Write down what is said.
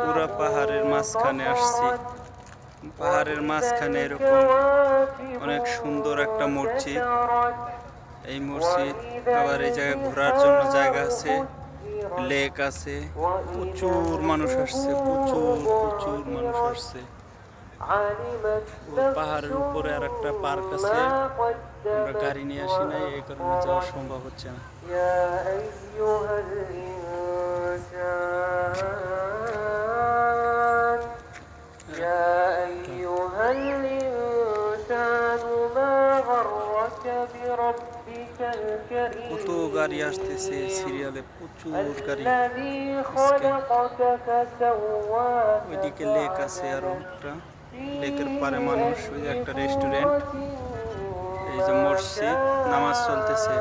পুরা পাহাড়ের মাঝখানে আসছি। পাহাড়ের মাঝখানে এরকম অনেক সুন্দর একটা মসজিদ। এই মসজিদ আবার এই জায়গায় ঘোরার জন্য জায়গা আছে, লেক আছে। প্রচুর মানুষ আসছে, প্রচুর মানুষ আসছে। পাহাড়ের উপরে আর একটা পার্ক আছে, আমরা গাড়ি নিয়ে আসি নাই, এই কারণে যাওয়া সম্ভব হচ্ছে না। কত গাড়ি আসতেছে সিরিয়ালে, প্রচুর গাড়ি। ওইদিকে লেক আছে, আরো একটা লেকের পারে মানুষ, ওই একটা রেস্টুরেন্ট, এই যে মসজিদ, নামাজ চলতেছে।